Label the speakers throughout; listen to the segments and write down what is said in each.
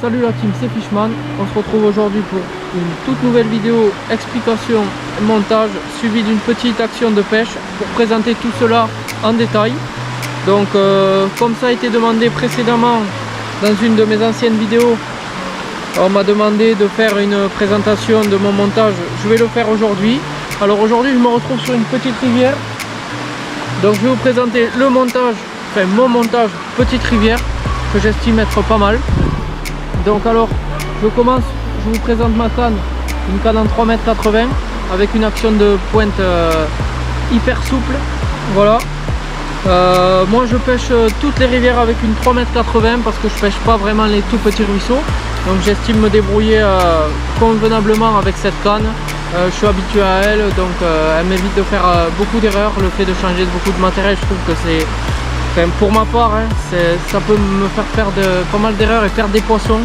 Speaker 1: Salut la team, c'est Fishman. On se retrouve aujourd'hui pour une toute nouvelle vidéo explication montage suivie d'une petite action de pêche pour présenter tout cela en détail. Donc comme ça a été demandé précédemment dans une de mes anciennes vidéos, on m'a demandé de faire une présentation de mon montage. Je vais le faire aujourd'hui. Alors aujourd'hui je me retrouve sur une petite rivière, donc je vais vous présenter le montage, enfin mon montage petite rivière que j'estime être pas mal. Donc alors je commence, je vous présente ma canne, une canne en 3,80 m avec une action de pointe hyper souple. Voilà. Moi je pêche toutes les rivières avec une 3,80 m parce que je pêche pas vraiment les tout petits ruisseaux. Donc j'estime me débrouiller convenablement avec cette canne. Je suis habitué à elle, donc elle m'évite de faire beaucoup d'erreurs. Le fait de changer beaucoup de matériel, je trouve que c'est, enfin, pour ma part, hein, ça peut me faire faire pas mal d'erreurs et perdre des poissons.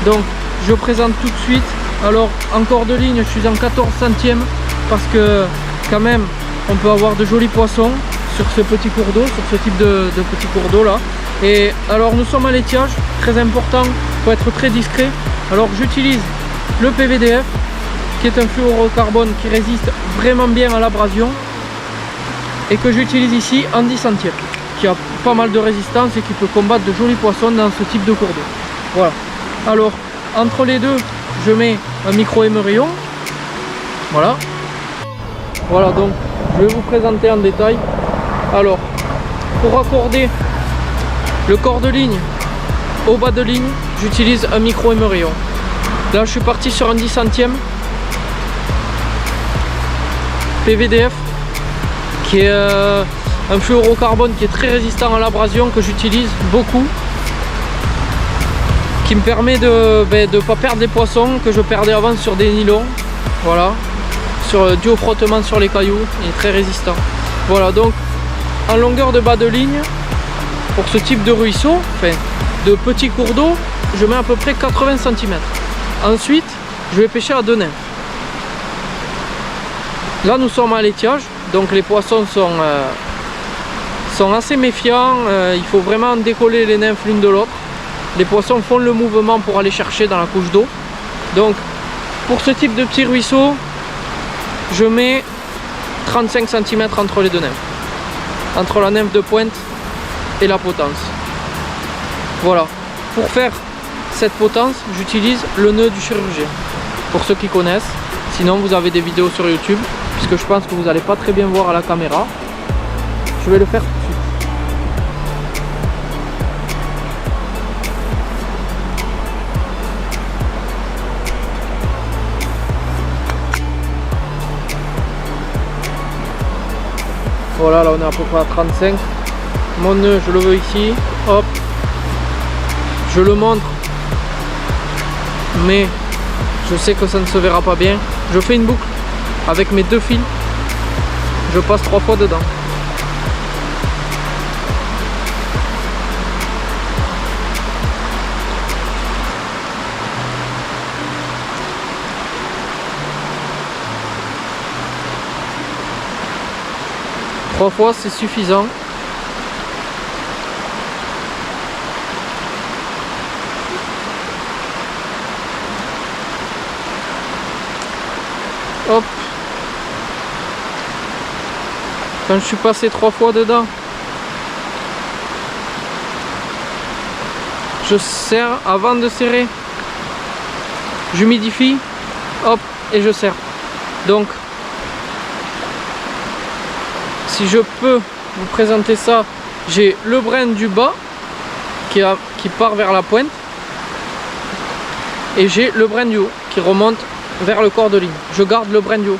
Speaker 1: Donc je présente tout de suite. Alors en corde-ligne, je suis en 14 centièmes parce que quand même on peut avoir de jolis poissons sur ce petit cours d'eau, sur ce type de petit cours d'eau là. Et alors nous sommes à l'étiage, très important, faut être très discret. Alors j'utilise le PVDF qui est un fluorocarbone qui résiste vraiment bien à l'abrasion et que j'utilise ici en 10 centièmes, qui a pas mal de résistance et qui peut combattre de jolis poissons dans ce type de cours d'eau. Voilà. Alors entre les deux, je mets un micro émerillon. Voilà. Voilà, donc je vais vous présenter en détail. Alors pour raccorder le corps de ligne au bas de ligne, j'utilise un micro émerillon. Là je suis parti sur un 10 centièmes PVDF qui est un fluorocarbone qui est très résistant à l'abrasion, que j'utilise beaucoup, qui me permet de ne pas perdre des poissons que je perdais avant sur des nylons. Voilà, dû au frottement sur les cailloux, il est très résistant. Voilà, donc en longueur de bas de ligne pour ce type de ruisseau, enfin de petits cours d'eau, je mets à peu près 80 cm. Ensuite je vais pêcher à 2 nymphes. Là nous sommes à l'étiage, donc les poissons sont assez méfiants. Il faut vraiment décoller les nymphes l'une de l'autre. Les poissons font le mouvement pour aller chercher dans la couche d'eau. Donc pour ce type de petit ruisseau, je mets 35 cm entre les deux nymphes, entre la nymphe de pointe et la potence. Voilà, pour faire cette potence, j'utilise le nœud du chirurgien, pour ceux qui connaissent. Sinon vous avez des vidéos sur YouTube, puisque je pense que vous n'allez pas très bien voir à la caméra. Je vais le faire tout de suite. Voilà, là on est à peu près à 35. Mon nœud, je le veux ici. Hop. Je le montre, mais je sais que ça ne se verra pas bien. Je fais une boucle avec mes 2 fils. Je passe 3 fois dedans. Trois fois, c'est suffisant. Hop. Quand je suis passé 3 fois dedans, je serre avant de serrer. J'humidifie, hop, et je serre. Donc si je peux vous présenter ça, j'ai le brin du bas qui part vers la pointe et j'ai le brin du haut qui remonte vers le corps de ligne. Je garde le brin du haut.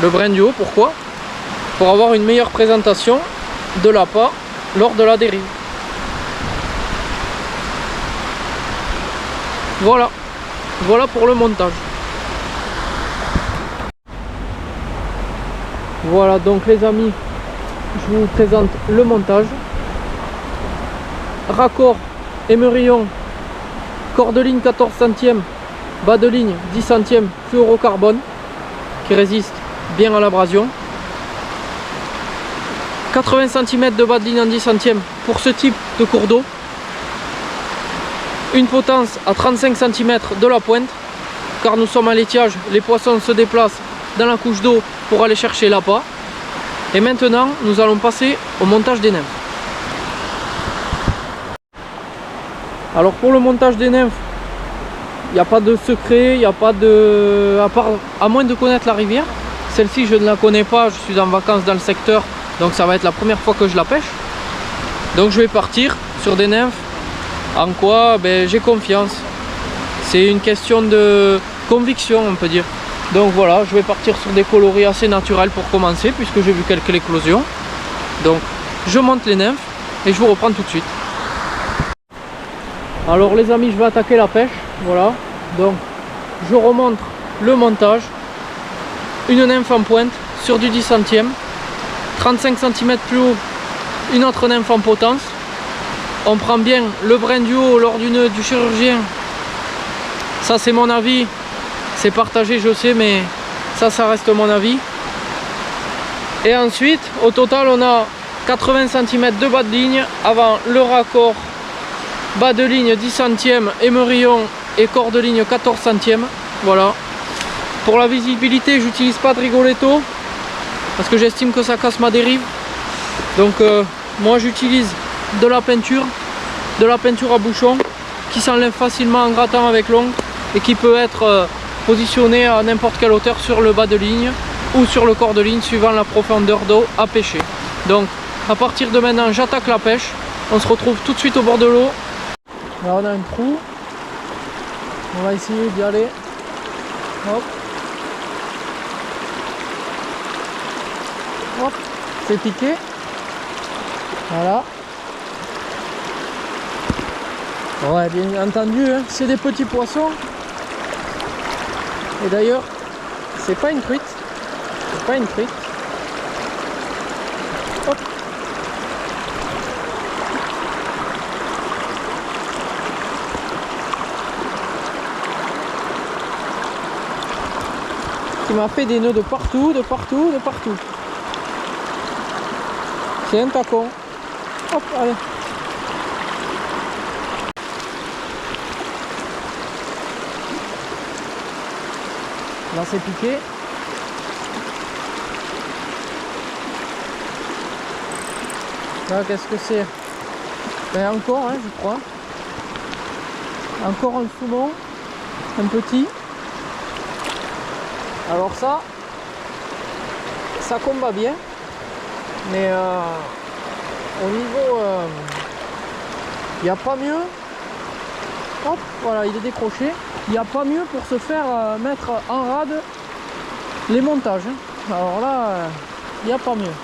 Speaker 1: Le brin du haut, pourquoi? Pour avoir une meilleure présentation de l'appât lors de la dérive. Voilà, voilà pour le montage. Voilà donc les amis, je vous présente le montage. Raccord émerillon, corps de ligne 14 centièmes, bas de ligne 10 centièmes fluorocarbone qui résiste bien à l'abrasion. 80 cm de bas de ligne en 10 centièmes pour ce type de cours d'eau. Une potence à 35 cm de la pointe, car nous sommes à l'étiage, les poissons se déplacent dans la couche d'eau pour aller chercher l'appât. Et maintenant, nous allons passer au montage des nymphes. Alors pour le montage des nymphes, il n'y a pas de secret, il n'y a pas de... à moins de connaître la rivière. Celle-ci, je ne la connais pas, je suis en vacances dans le secteur, donc ça va être la première fois que je la pêche. Donc je vais partir sur des nymphes en quoi j'ai confiance. C'est une question de conviction, on peut dire. Donc voilà, je vais partir sur des coloris assez naturels pour commencer, puisque j'ai vu quelques éclosions. Donc je monte les nymphes et je vous reprends tout de suite. Alors les amis, je vais attaquer la pêche. Voilà, donc je remonte le montage. Une nymphe en pointe sur du 10 centièmes, 35 cm plus haut, une autre nymphe en potence. On prend bien le brin du haut lors du nœud du chirurgien. Ça c'est mon avis, c'est partagé je sais, mais ça reste mon avis. Et ensuite au total on a 80 cm de bas de ligne avant le raccord bas de ligne 10 centièmes, émerillon et corps de ligne 14 centièmes. Voilà. Pour la visibilité, j'utilise pas de rigoletto parce que j'estime que ça casse ma dérive. Donc moi j'utilise de la peinture à bouchon qui s'enlève facilement en grattant avec l'ongle et qui peut être positionnée à n'importe quelle hauteur sur le bas de ligne ou sur le corps de ligne suivant la profondeur d'eau à pêcher. Donc à partir de maintenant, j'attaque la pêche. On se retrouve tout de suite au bord de l'eau. Là on a un trou. On va essayer d'y aller. Hop. Hop. C'est piqué. Voilà. Ouais, bien entendu, hein, c'est des petits poissons. Et d'ailleurs, c'est pas une truite. C'est pas une truite. Hop. Qui m'a fait des nœuds de partout, de partout, de partout. C'est un tacon. Hop, allez. Là c'est piqué. Là qu'est-ce que c'est? Ben encore, hein, je crois. Encore un saumon, un petit. Alors ça combat bien, mais au niveau, il n'y a pas mieux. Hop, voilà, il est décroché. Il n'y a pas mieux pour se faire mettre en rade les montages. Alors là, il n'y a pas mieux.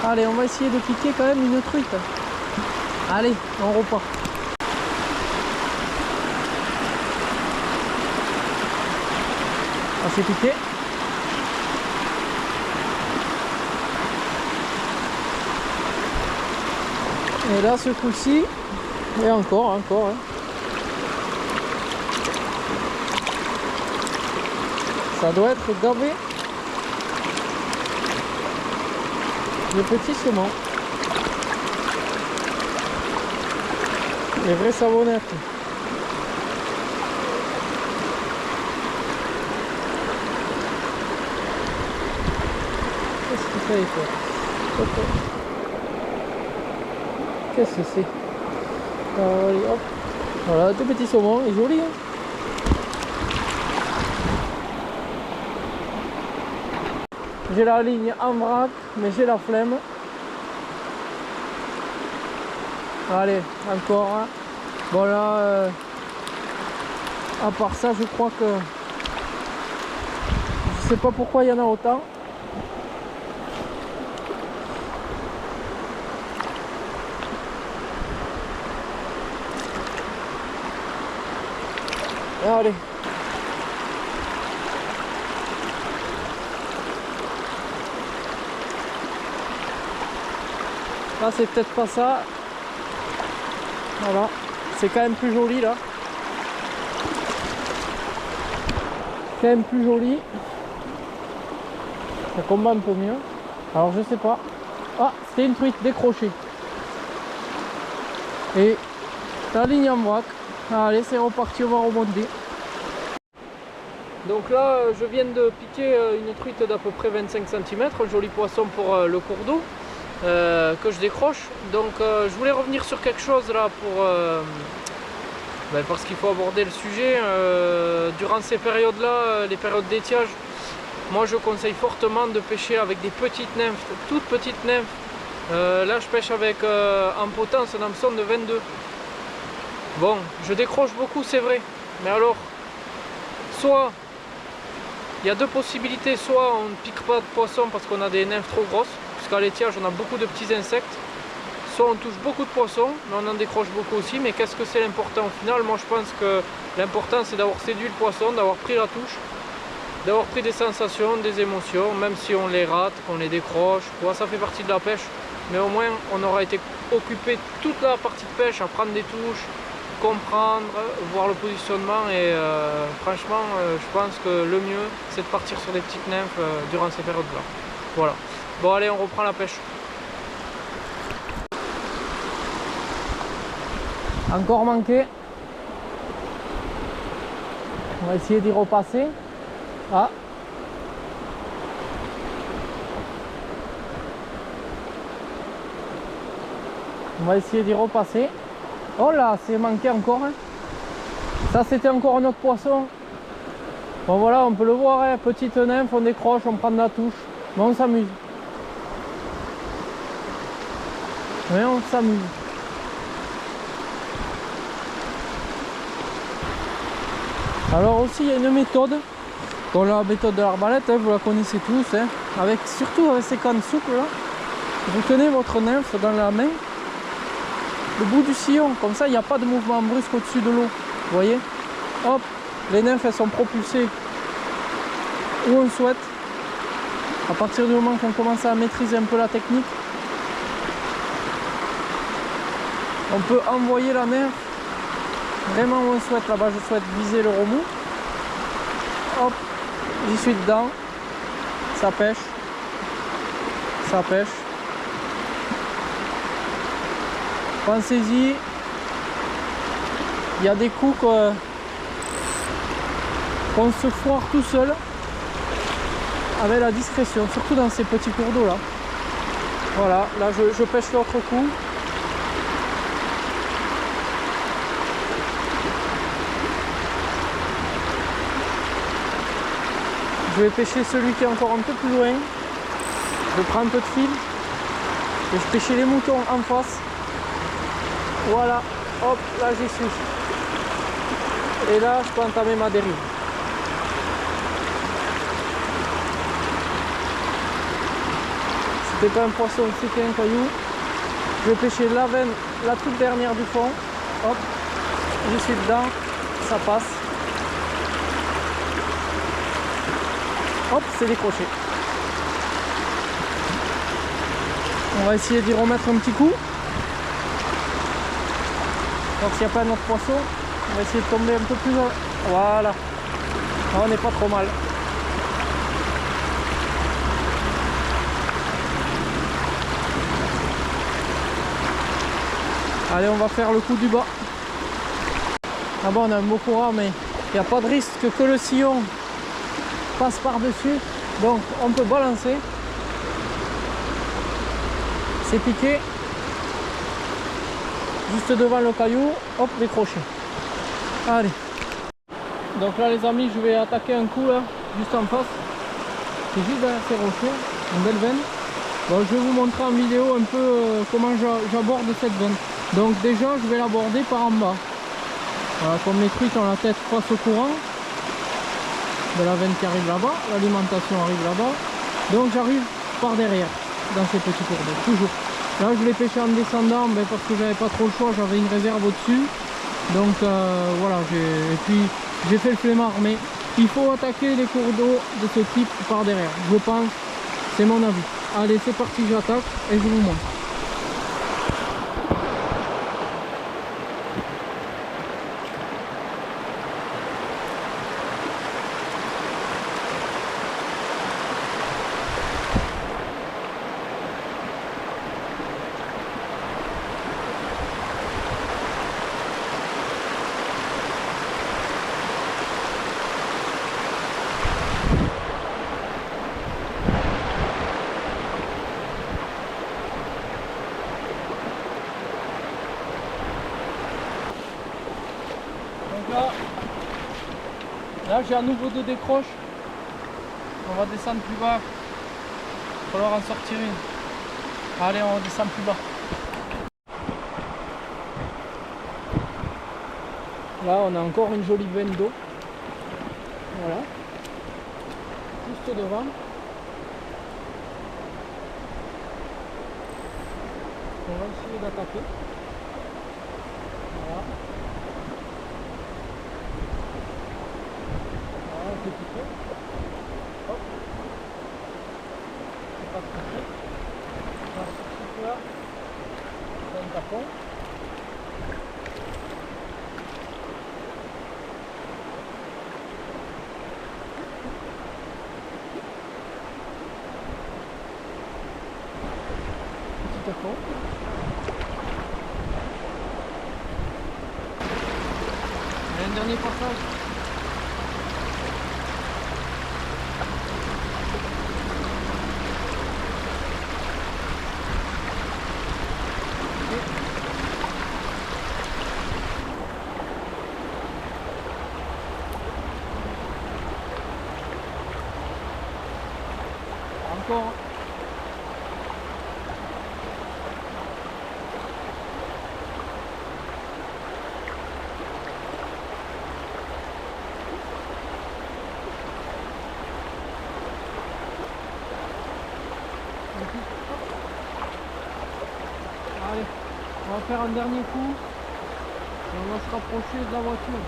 Speaker 1: Allez, on va essayer de piquer quand même une truite. Allez, on repart. Ah, c'est piqué. Et là, ce coup-ci, et encore. Hein. Ça doit être gavé. Les petits saumons. Les vraies savonnettes. Qu'est-ce que ça y fait? Qu'est-ce que c'est? Allez, hop. Voilà, deux petits saumons, il est joli. Hein. J'ai la ligne en vrac, mais j'ai la flemme. Allez, encore. Hein. Bon là, à part ça, je crois que... Je sais pas pourquoi il y en a autant. Allez. Là c'est peut-être pas ça. Voilà. C'est quand même plus joli là. Quand même plus joli. Ça combat un peu mieux. Alors je sais pas. Ah, c'était une truite décrochée. Et la ligne en vrac. Allez, c'est reparti, on va remonter. Donc là, je viens de piquer une truite d'à peu près 25 cm, un joli poisson pour le cours d'eau que je décroche. Donc je voulais revenir sur quelque chose là pour parce qu'il faut aborder le sujet. Durant ces périodes-là, les périodes d'étiage, moi je conseille fortement de pêcher avec des petites nymphes, toutes petites nymphes. Là je pêche avec en potence un hameçon de 22. Bon, je décroche beaucoup, c'est vrai, mais alors, soit il y a deux possibilités, soit on ne pique pas de poisson parce qu'on a des nymphes trop grosses, puisqu'à l'étiage on a beaucoup de petits insectes, soit on touche beaucoup de poissons, mais on en décroche beaucoup aussi. Mais qu'est-ce que c'est l'important au final? Moi je pense que l'important c'est d'avoir séduit le poisson, d'avoir pris la touche, d'avoir pris des sensations, des émotions, même si on les rate, qu'on les décroche, quoi, ça fait partie de la pêche, mais au moins on aura été occupé toute la partie de pêche à prendre des touches, comprendre, voir le positionnement et franchement je pense que le mieux c'est de partir sur des petites nymphes durant ces périodes là. Voilà. Bon allez, on reprend la pêche. Encore manqué. On va essayer d'y repasser. Ah. On va essayer d'y repasser. Oh là, c'est manqué encore. Hein. Ça, c'était encore un autre poisson. Bon, voilà, on peut le voir. Hein. Petite nymphe, on décroche, on prend de la touche. Mais on s'amuse. Mais on s'amuse. Alors aussi, il y a une méthode. Bon, la méthode de l'arbalète, hein, vous la connaissez tous. Hein. Surtout avec ces cannes souples là. Vous tenez votre nymphe dans la main. Le bout du sillon, comme ça il n'y a pas de mouvement brusque au-dessus de l'eau, vous voyez, hop, les nymphes elles sont propulsées où on souhaite. À partir du moment qu'on commence à maîtriser un peu la technique, on peut envoyer la nymphe vraiment où on souhaite. Là-bas je souhaite viser le remous, hop, j'y suis dedans, ça pêche, ça pêche. Pensez-y, il y a des coups qu'on se foire tout seul avec la discrétion, surtout dans ces petits cours d'eau là. Voilà, là je pêche l'autre coup. Je vais pêcher celui qui est encore un peu plus loin. Je prends un peu de fil et je pêche les moutons en face. Voilà, hop, là j'y suis. Et là, je peux entamer ma dérive. C'était pas un poisson, c'était un caillou. Je vais pêcher la veine, la toute dernière du fond. Hop, j'y suis dedans, ça passe. Hop, c'est décroché. On va essayer d'y remettre un petit coup. Donc s'il n'y a pas un autre poisson, on va essayer de tomber un peu plus haut. Voilà. Ah, on n'est pas trop mal. Allez, on va faire le coup du bas. Ah bon, on a un beau courant, mais il n'y a pas de risque que le sillon passe par-dessus. Donc on peut balancer. C'est piqué. Juste devant le caillou, hop, décroché. Allez. Donc là les amis, je vais attaquer un coup là, juste en face. C'est juste derrière ces rochers, une belle veine. Bon, je vais vous montrer en vidéo un peu comment j'aborde cette veine. Donc déjà, je vais l'aborder par en bas. Voilà, comme les truites ont la tête face au courant de la veine qui arrive là-bas, l'alimentation arrive là-bas. Donc j'arrive par derrière, dans ces petits cours d'eau, toujours. Là je l'ai pêché en descendant parce que j'avais pas trop le choix, j'avais une réserve au-dessus. Donc voilà, et puis j'ai fait le flemmard. Mais il faut attaquer les cours d'eau de ce type par derrière, je pense, c'est mon avis. Allez, c'est parti, j'attaque et je vous montre. Là j'ai à nouveau 2 décroches. On va descendre plus bas. Il va falloir en sortir une. Allez, on descend plus bas. Là on a encore une jolie veine d'eau. Voilà. Juste devant. On va essayer d'attaquer. Voilà. Voilà, un petit peu. Hop. C'est pas trop. Voilà, ce truc là, c'est un tapon. Petit tapon. Un dernier passage. Encore. Allez, on va faire un dernier coup et on va se rapprocher de la voiture.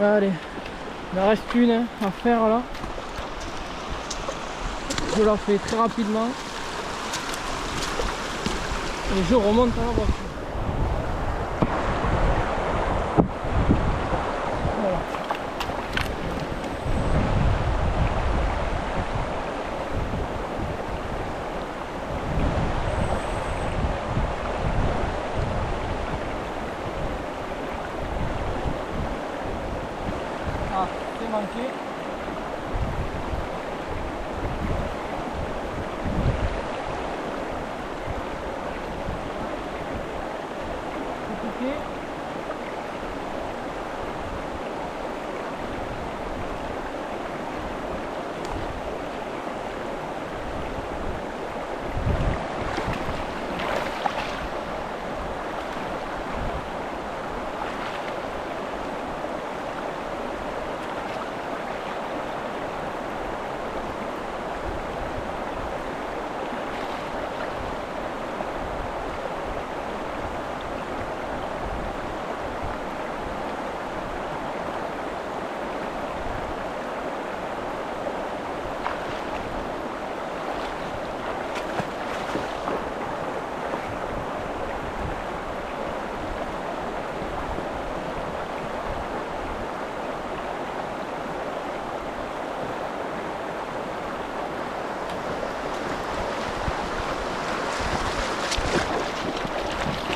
Speaker 1: Allez, il en reste une à faire là. Je la fais très rapidement et je remonte à la voiture. Voilà. Ah, c'est manqué.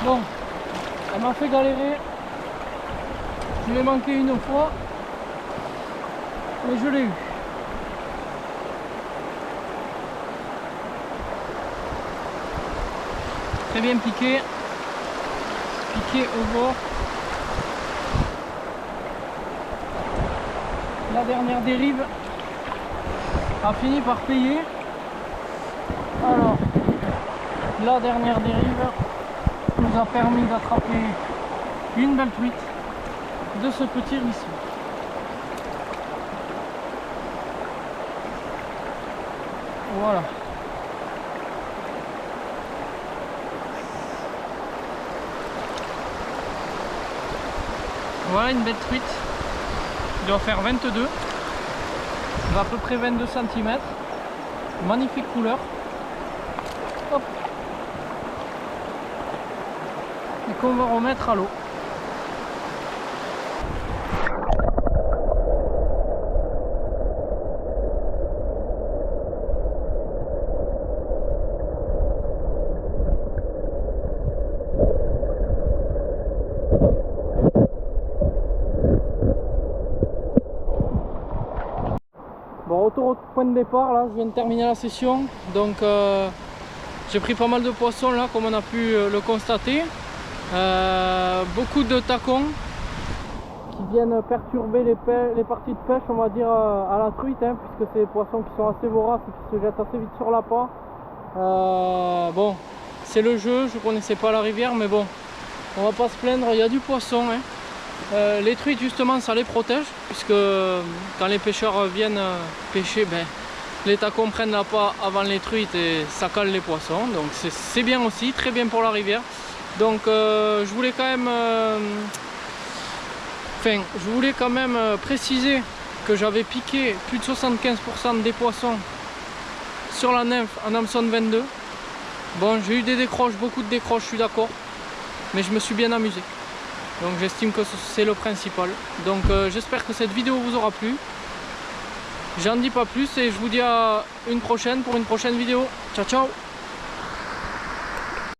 Speaker 1: Bon, elle m'a fait galérer. Je l'ai manqué une fois, mais je l'ai eu. Très bien piqué. Piqué au bord. La dernière dérive a fini par payer. Alors, la dernière dérive nous a permis d'attraper une belle truite de ce petit ruisseau. Voilà. Voilà une belle truite. Il doit faire 22. À peu près 22 cm. Magnifique couleur. Hop. Et qu'on va remettre à l'eau. Bon, retour au point de départ, là je viens de terminer la session, donc j'ai pris pas mal de poissons là comme on a pu le constater, beaucoup de tacons qui viennent perturber les parties de pêche, on va dire, à la truite, hein, puisque c'est des poissons qui sont assez voraces et qui se jettent assez vite sur l'appât. Bon, c'est le jeu, je connaissais pas la rivière, mais bon, on va pas se plaindre, il y a du poisson, hein. Les truites justement ça les protège, puisque quand les pêcheurs viennent pêcher, ben, les tacons prennent l'appât avant les truites et ça cale les poissons, donc c'est bien aussi, très bien pour la rivière. Donc je voulais quand même préciser que j'avais piqué plus de 75% des poissons sur la nymphe en hameçon 22. Bon, j'ai eu des décroches, beaucoup de décroches, je suis d'accord, mais je me suis bien amusé. Donc j'estime que c'est le principal. Donc j'espère que cette vidéo vous aura plu. J'en dis pas plus et je vous dis à une prochaine pour une prochaine vidéo. Ciao ciao.